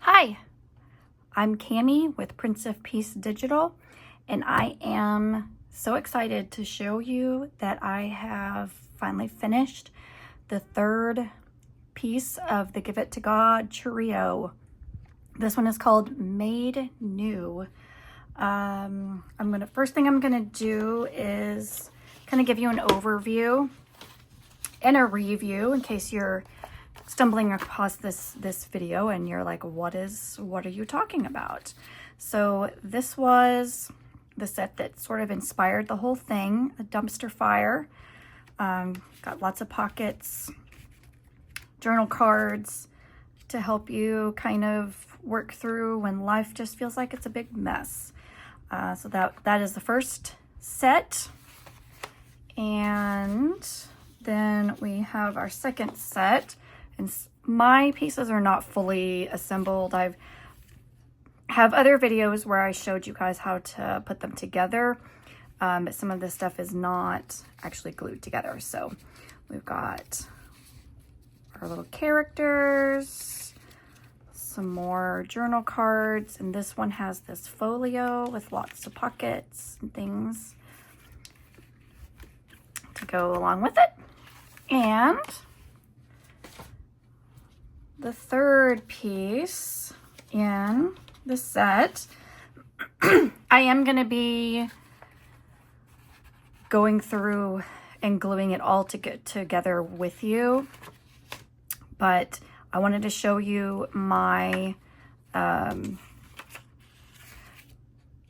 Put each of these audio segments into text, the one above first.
Hi, I'm Cami with Prince of Peace Digital, and I am so excited to show you that I have finally finished the third piece of the Give It to God trio. This one is called Made New. First thing I'm gonna do is kind of give you an overview and a review in case you're stumbling across this video and you're like, what are you talking about? So this was the set that sort of inspired the whole thing, a dumpster fire. Got lots of pockets, journal cards to help you kind of work through when life just feels like it's a big mess. So that is the first set. And then we have our second set. And my pieces are not fully assembled. I have other videos where I showed you guys how to put them together, but some of this stuff is not actually glued together. So we've got our little characters, some more journal cards, and this one has this folio with lots of pockets and things to go along with it. And the third piece in the set, I am going to be going through and gluing it all to get together with you, but I wanted to show you my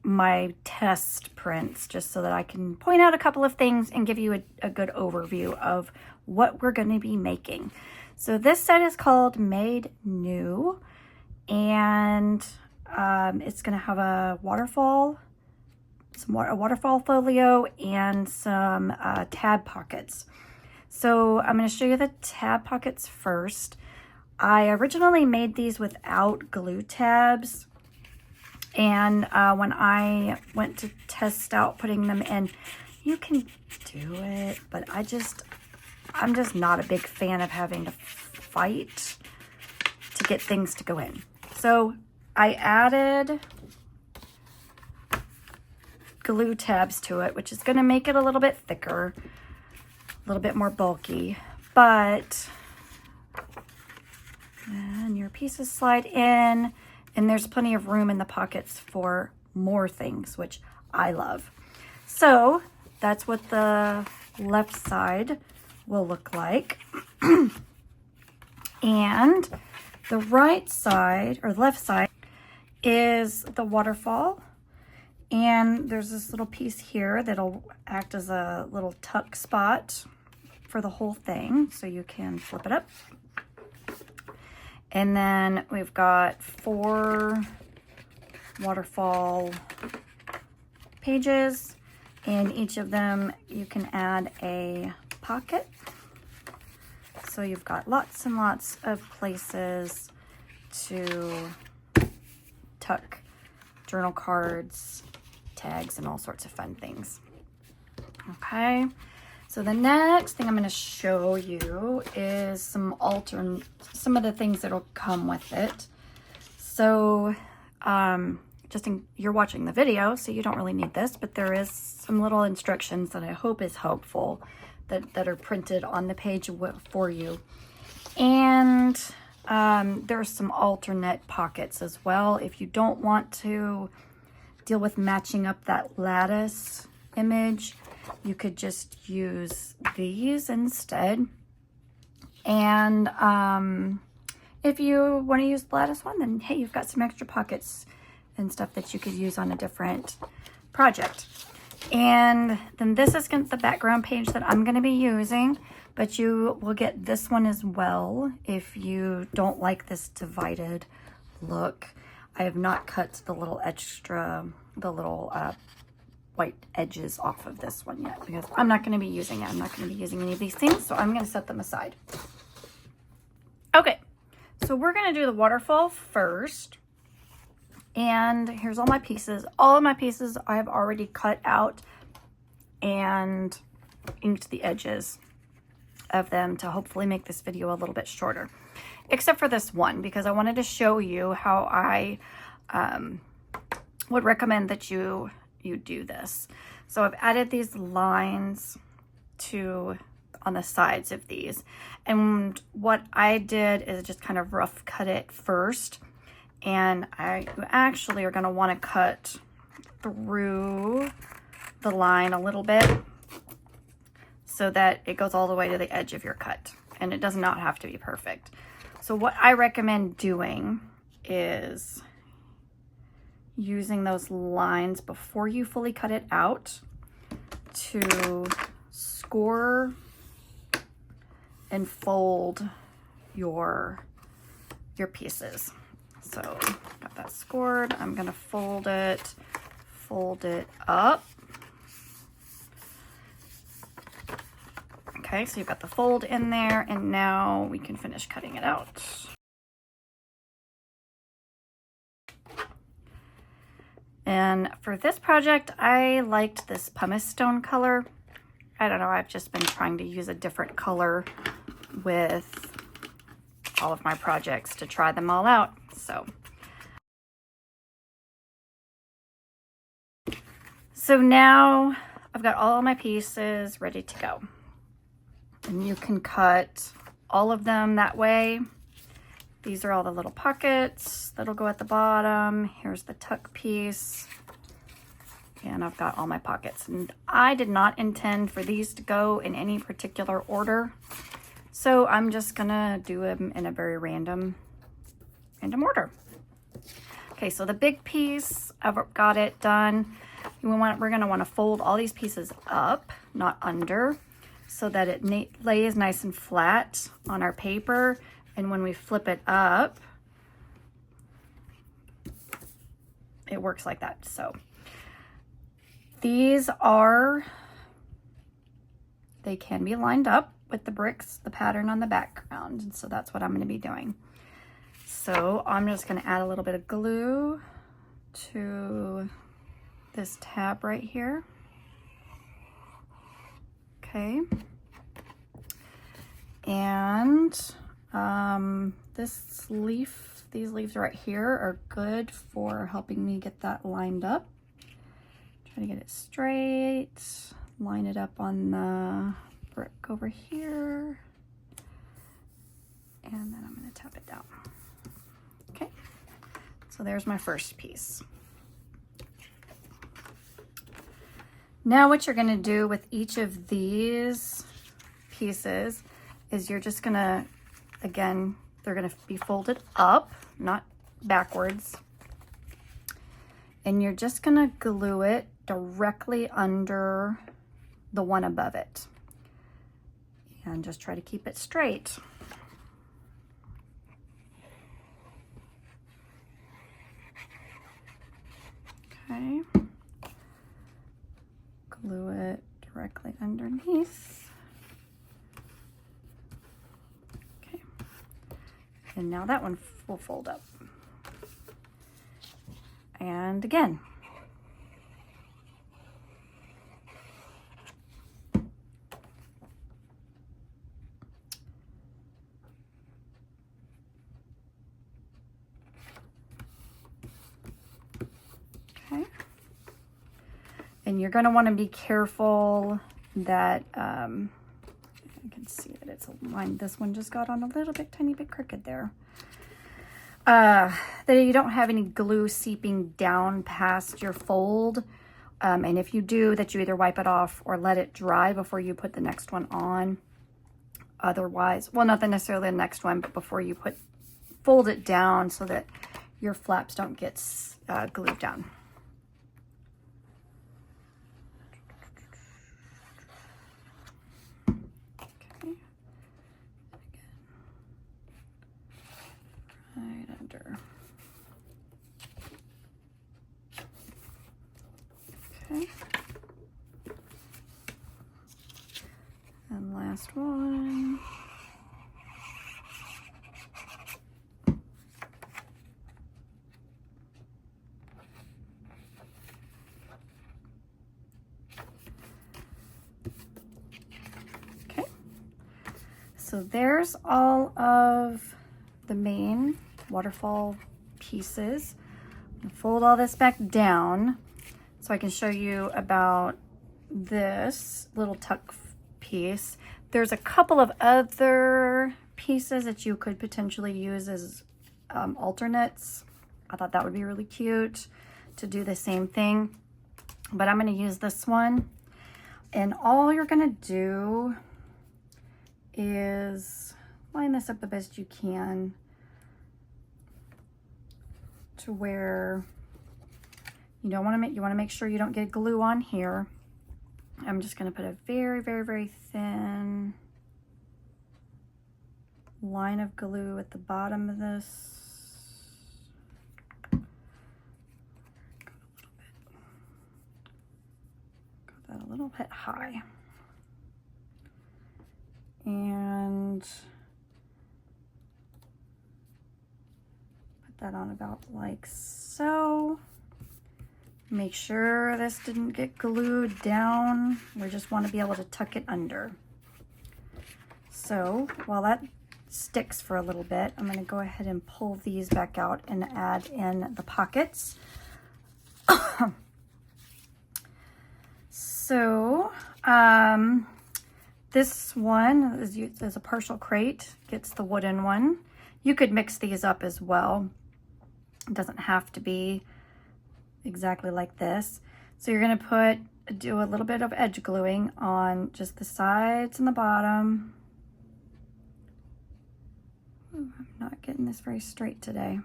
my test prints just so that I can point out a couple of things and give you a good overview of what we're going to be making. So this set is called Made New, and it's going to have a waterfall, a waterfall folio, and some tab pockets. So I'm going to show you the tab pockets first. I originally made these without glue tabs, and when I went to test out putting them in, you can do it, but I'm just not a big fan of having to fight to get things to go in. So I added glue tabs to it, which is going to make it a little bit thicker, a little bit more bulky, but then your pieces slide in and there's plenty of room in the pockets for more things, which I love. So that's what the left side will look like. And the right side or left side is the waterfall, and there's this little piece here that'll act as a little tuck spot for the whole thing, so you can flip it up. And then we've got 4 waterfall pages, and each of them you can add a pocket. So you've got lots and lots of places to tuck journal cards, tags, and all sorts of fun things. Okay, so the next thing I'm going to show you is some of the things that'll come with it. So you're watching the video, so you don't really need this, but there is some little instructions that I hope is helpful that are printed on the page for you. And there's some alternate pockets as well. If you don't want to deal with matching up that lattice image, you could just use these instead. And if you want to use the lattice one, then hey, you've got some extra pockets and stuff that you could use on a different project. And then this is the background page that I'm going to be using, but you will get this one as well if you don't like this divided look. I have not cut the little white edges off of this one yet because I'm not going to be using it. I'm not going to be using any of these things, so I'm going to set them aside. Okay, so we're going to do the waterfall first. And here's all my pieces. All of my pieces I've already cut out and inked the edges of them to hopefully make this video a little bit shorter. except for this one, because I wanted to show you how I would recommend that you do this. So I've added these lines on the sides of these, and what I did is just kind of rough cut it first, and you actually are going to want to cut through the line a little bit so that it goes all the way to the edge of your cut, and it does not have to be perfect. So what I recommend doing is using those lines before you fully cut it out to score and fold your pieces. So got that scored. I'm gonna fold it up. Okay, so you've got the fold in there, and now we can finish cutting it out. And for this project, I liked this pumice stone color. I don't know, I've just been trying to use a different color with all of my projects to try them all out. So now I've got all my pieces ready to go. And you can cut all of them that way. These are all the little pockets that'll go at the bottom. Here's the tuck piece. And I've got all my pockets. And I did not intend for these to go in any particular order. So I'm just gonna do them in a very random order. Okay, so the big piece, I've got it done. We're gonna wanna fold all these pieces up, not under, so that it lays nice and flat on our paper. And when we flip it up, it works like that. So these they can be lined up with the bricks, the pattern on the background. And so that's what I'm gonna be doing. So I'm just gonna add a little bit of glue to this tab right here. Okay. And these leaves right here are good for helping me get that lined up. Try to get it straight, line it up on the brick over here, and then I'm going to tap it down. Okay, so there's my first piece. Now what you're going to do with each of these pieces is you're just going to, again, they're going to be folded up, not backwards. And you're just going to glue it directly under the one above it. And just try to keep it straight. Okay. Glue it directly underneath. Okay. And now that one will fold up. And again. Okay. And you're going to want to be careful that, you can see that it's aligned. This one just got on a little bit, tiny bit crooked there. That you don't have any glue seeping down past your fold. And if you do, that you either wipe it off or let it dry before you put the next one on. Otherwise, well, not necessarily the next one, but before you fold it down so that your flaps don't get glued down. Okay. Right under. Okay. And last one. Okay. So there's all of the main waterfall pieces. I'm gonna fold all this back down so I can show you about this little tuck piece. There's a couple of other pieces that you could potentially use as alternates. I thought that would be really cute to do the same thing, but I'm going to use this one. And all you're going to do is line this up the best you can to where you don't want to make, you want to make sure you don't get glue on here. I'm just going to put a very, very, very thin line of glue at the bottom of this. Got that a little bit high. And put that on about like so. Make sure this didn't get glued down. We just want to be able to tuck it under. So while that sticks for a little bit, I'm going to go ahead and pull these back out and add in the pockets. So this one is a partial crate, gets the wooden one. You could mix these up as well. It doesn't have to be exactly like this. So you're going to do a little bit of edge gluing on just the sides and the bottom. Ooh, I'm not getting this very straight today.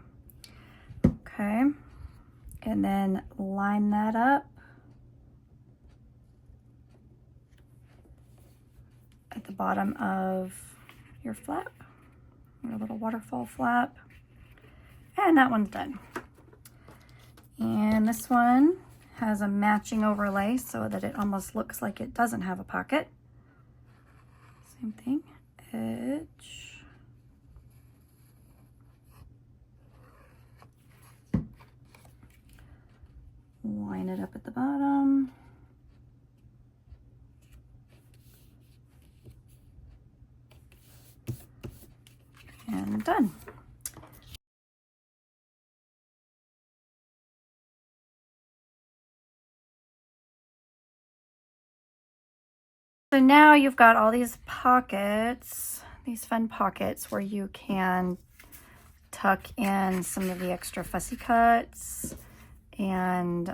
Okay, and then line that up at the bottom of your flap, your little waterfall flap, and that one's done. And this one has a matching overlay so that it almost looks like it doesn't have a pocket. Same thing, edge. Line it up at the bottom. And done. So now you've got all these pockets, these fun pockets where you can tuck in some of the extra fussy cuts and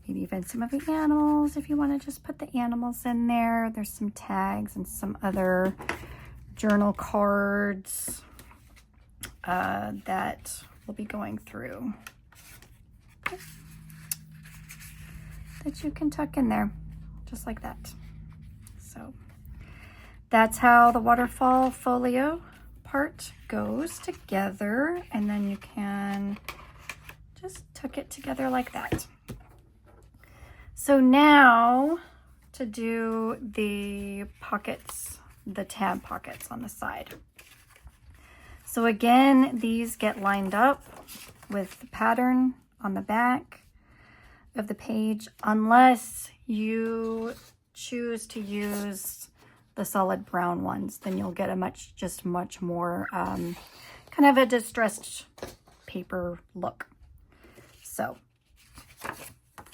maybe even some of the animals if you want to just put the animals in there. There's some tags and some other journal cards that we'll be going through that you can tuck in there just like that. So that's how the waterfall folio part goes together, and then you can just tuck it together like that. So now to do the pockets, the tab pockets on the side. So again, these get lined up with the pattern on the back of the page, unless you choose to use the solid brown ones, then you'll get a much more kind of a distressed paper look. So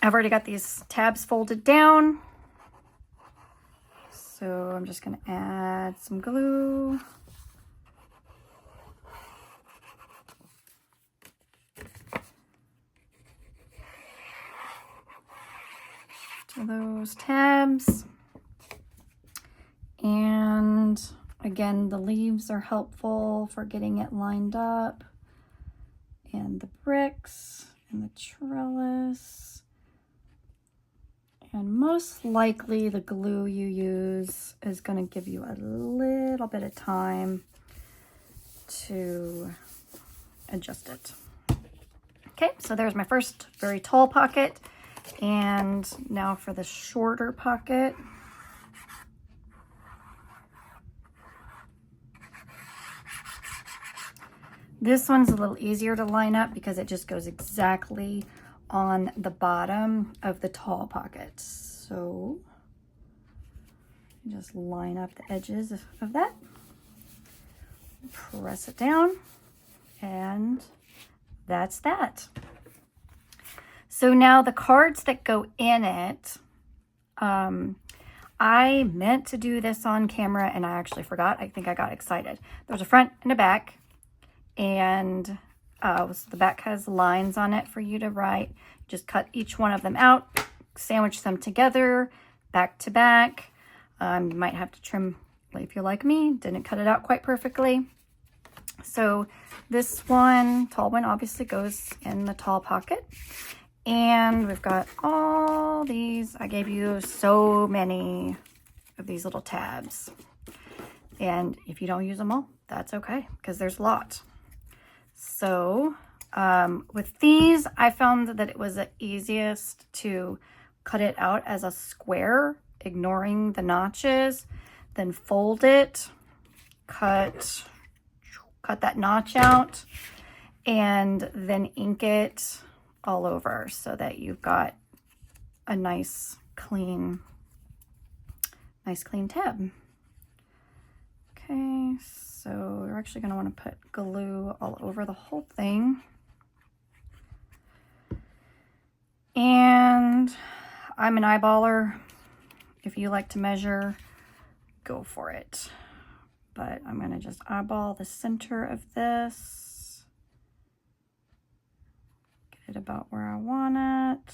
I've already got these tabs folded down. So I'm just going to add some glue. To those tabs. And again, the leaves are helpful for getting it lined up, and the bricks and the trellis. And most likely the glue you use is going to give you a little bit of time to adjust it. Okay, so there's my first very tall pocket. And now for the shorter pocket. This one's a little easier to line up because it just goes exactly on the bottom of the tall pocket. So just line up the edges of that. press it down, and that's that. So now the cards that go in it, I meant to do this on camera and I actually forgot. I think I got excited. There's a front and a back, and so the back has lines on it for you to write. Just cut each one of them out, sandwich them together, back to back. You might have to trim if you're like me, didn't cut it out quite perfectly. So this one, tall one, obviously goes in the tall pocket. And we've got all these. I gave you so many of these little tabs. And if you don't use them all, that's okay, because there's a lot. So with these, I found that it was the easiest to cut it out as a square, ignoring the notches, then fold it, cut that notch out, and then ink it all over so that you've got a nice clean tab. Okay, so we're actually going to want to put glue all over the whole thing. And I'm an eyeballer. If you like to measure, go for it. But I'm going to just eyeball the center of this. Get it about where I want it.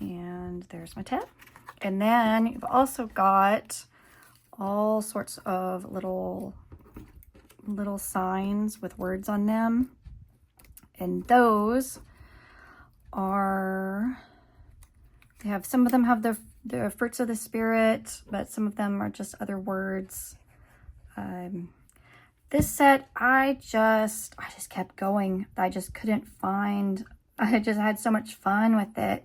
There. And there's my tab. And then you've also got all sorts of little signs with words on them. And those are, some of them have the fruits of the spirit, but some of them are just other words. This set, I just kept going. I just couldn't find, I just had so much fun with it.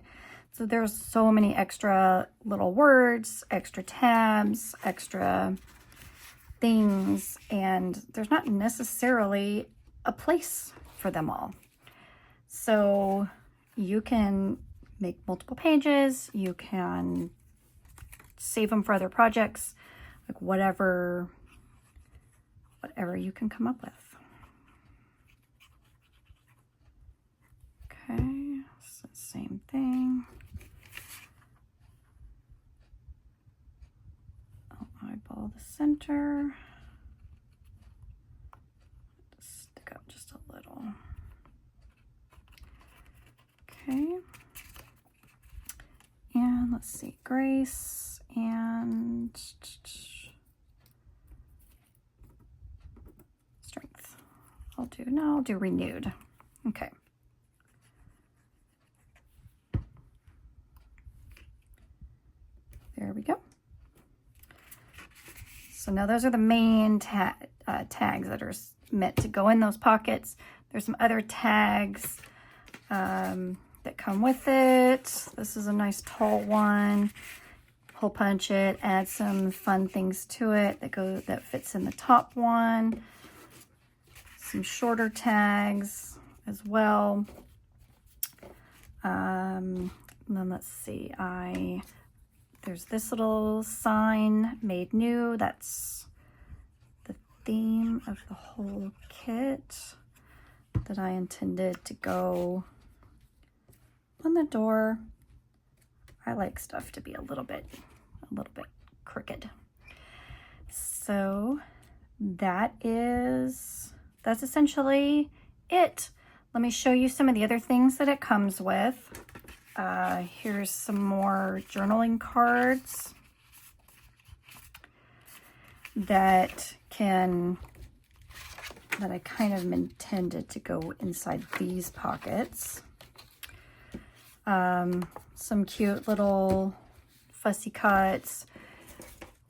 So there's so many extra little words, extra tabs, extra things, and there's not necessarily a place for them all. So you can make multiple pages, you can save them for other projects, like whatever you can come up with. Okay, so same thing. I'll eyeball the center. Just stick out just a little. Okay. And let's see, Grace and Strength. I'll do renewed. Okay. There we go. So now those are the main tags that are meant to go in those pockets. There's some other tags that come with it. This is a nice tall one. Hole punch it, add some fun things to it that fits in the top one. Some shorter tags as well. And then let's see, there's this little sign, made new. That's the theme of the whole kit that I intended to go on the door. I like stuff to be a little bit crooked. So that's essentially it. Let me show you some of the other things that it comes with. Here's some more journaling cards that I kind of intended to go inside these pockets. Some cute little fussy cuts.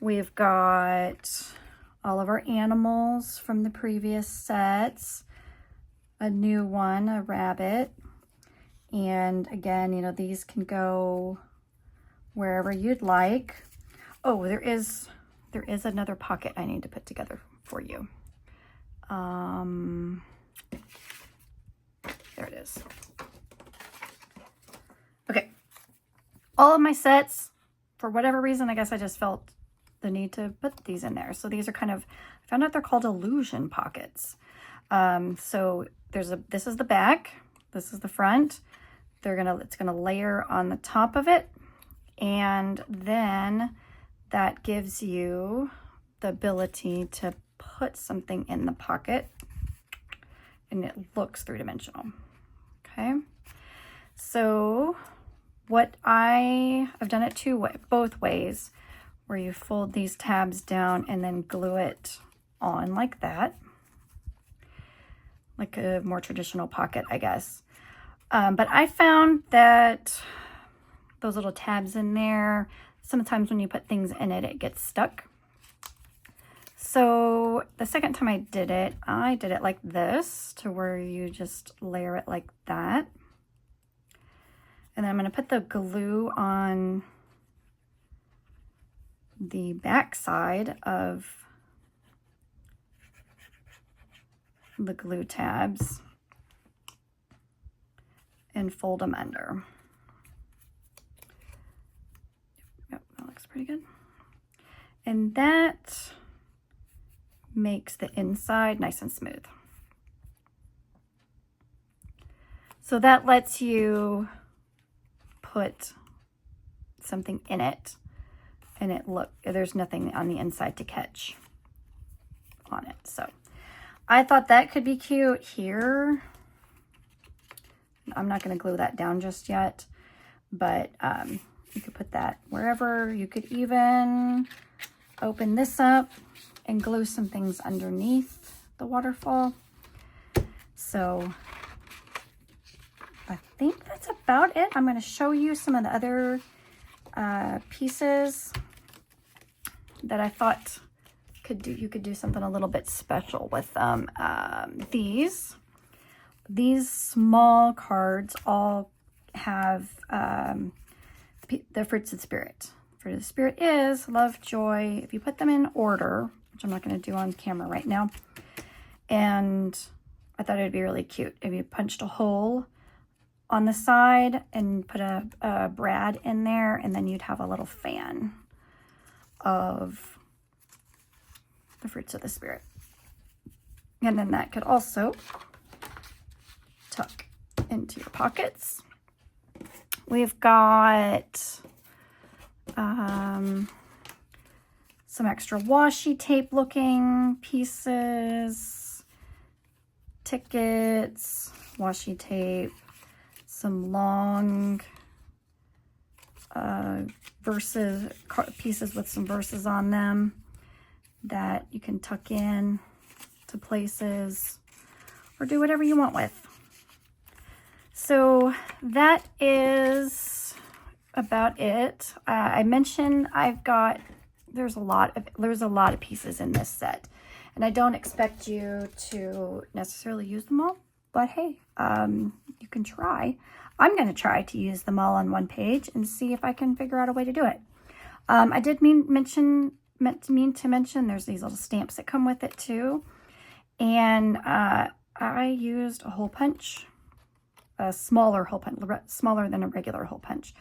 We've got all of our animals from the previous sets. A new one, a rabbit. And again, you know, these can go wherever you'd like. Oh, there is another pocket I need to put together for you. There it is. Okay. All of my sets, for whatever reason, I guess I just felt the need to put these in there. So these are kind of, I found out they're called illusion pockets. So this is the back, this is the front. It's gonna layer on the top of it, and then that gives you the ability to put something in the pocket, and it looks three-dimensional. Okay, so what I've done it both ways, where you fold these tabs down and then glue it on like that, like a more traditional pocket, I guess. But I found that those little tabs in there, sometimes when you put things in it, it gets stuck. So the second time I did it like this, to where you just layer it like that. And then I'm going to put the glue on the back side of the glue tabs and fold them under. Yep, that looks pretty good. And that makes the inside nice and smooth. So that lets you put something in it, and there's nothing on the inside to catch on it. So I thought that could be cute here. I'm not going to glue that down just yet, but you could put that wherever. You could even open this up and glue some things underneath the waterfall. So I think that's about it. I'm going to show you some of the other pieces that I thought you could do something a little bit special with them. These small cards all have the fruits of the spirit. Fruit of the spirit is love, joy. If you put them in order, which I'm not going to do on camera right now, and I thought it'd be really cute if you punched a hole on the side and put a brad in there, and then you'd have a little fan of the fruits of the spirit. And then that could also tuck into your pockets. We've got some extra washi tape looking pieces, tickets, washi tape, some long pieces with some verses on them that you can tuck in to places or do whatever you want with. So that is about it. I mentioned there's a lot of pieces in this set, and I don't expect you to necessarily use them all, but hey, you can try. I'm going to try to use them all on one page and see if I can figure out a way to do it. I did mean to mention there's these little stamps that come with it too, and I used a hole punch, a smaller hole punch, smaller than a regular hole punch,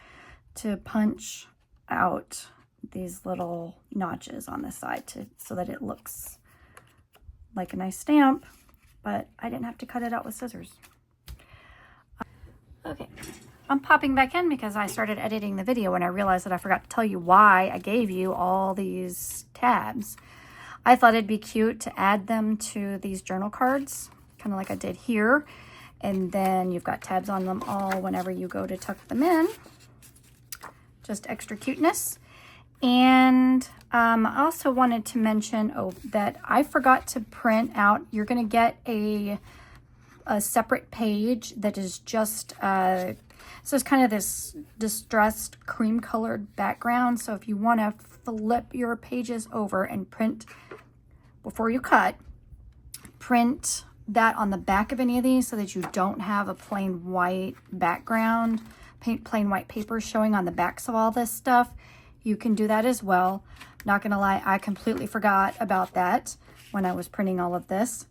to punch out these little notches on the side so that it looks like a nice stamp, but I didn't have to cut it out with scissors. Okay, I'm popping back in because I started editing the video and I realized that I forgot to tell you why I gave you all these tabs. I thought it'd be cute to add them to these journal cards, kind of like I did here. And then you've got tabs on them all whenever you go to tuck them in. Just extra cuteness. And I also wanted to mention that I forgot to print out. You're going to get a separate page that is just, so it's kind of this distressed cream colored background. So if you want to flip your pages over and print before you cut, print that on the back of any of these so that you don't have a plain white background, plain white paper showing on the backs of all this stuff. You can do that as well. Not gonna lie, I completely forgot about that when I was printing all of this.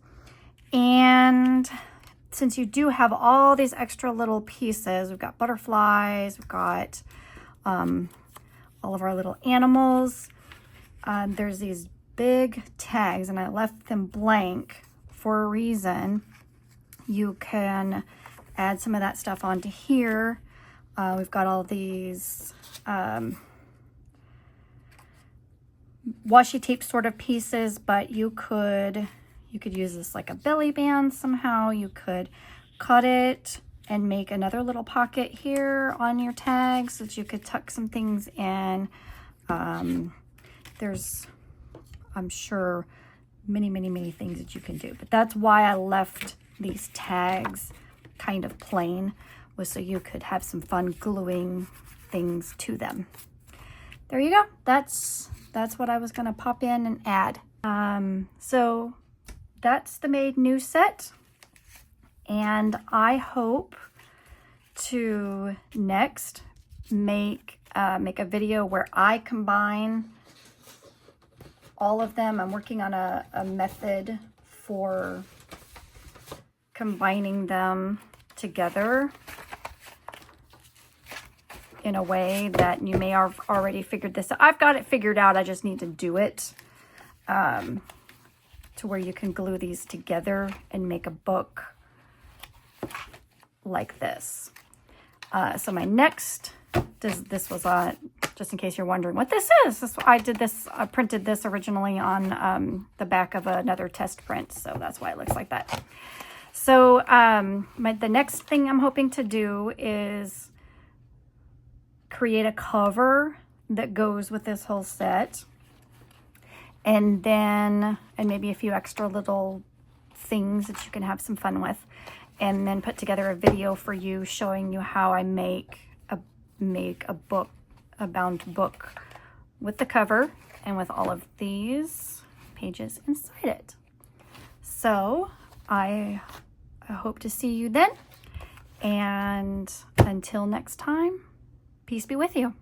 And since you do have all these extra little pieces, we've got butterflies, we've got all of our little animals. there's these big tags, and I left them blank for a reason. You can add some of that stuff onto here. We've got all these washi tape sort of pieces, but you could use this like a belly band somehow. You could cut it and make another little pocket here on your tag so that you could tuck some things in. There's, I'm sure, many things that you can do, but that's why I left these tags kind of plain, was so you could have some fun gluing things to them. There you go. That's what I was going to pop in and add. So that's the Made New set, and I hope to next make a video where I combine all of them. I'm working on a method for combining them together in a way that you may have already figured this out. I've got it figured out. I just need to do it to where you can glue these together and make a book like this. So my next, this was just in case you're wondering what this is. I printed this originally on the back of another test print, so that's why it looks like that. So the next thing I'm hoping to do is create a cover that goes with this whole set, and maybe a few extra little things that you can have some fun with, and then put together a video for you showing you how I make a bound book with the cover and with all of these pages inside it. So I hope to see you then, and until next time, peace be with you.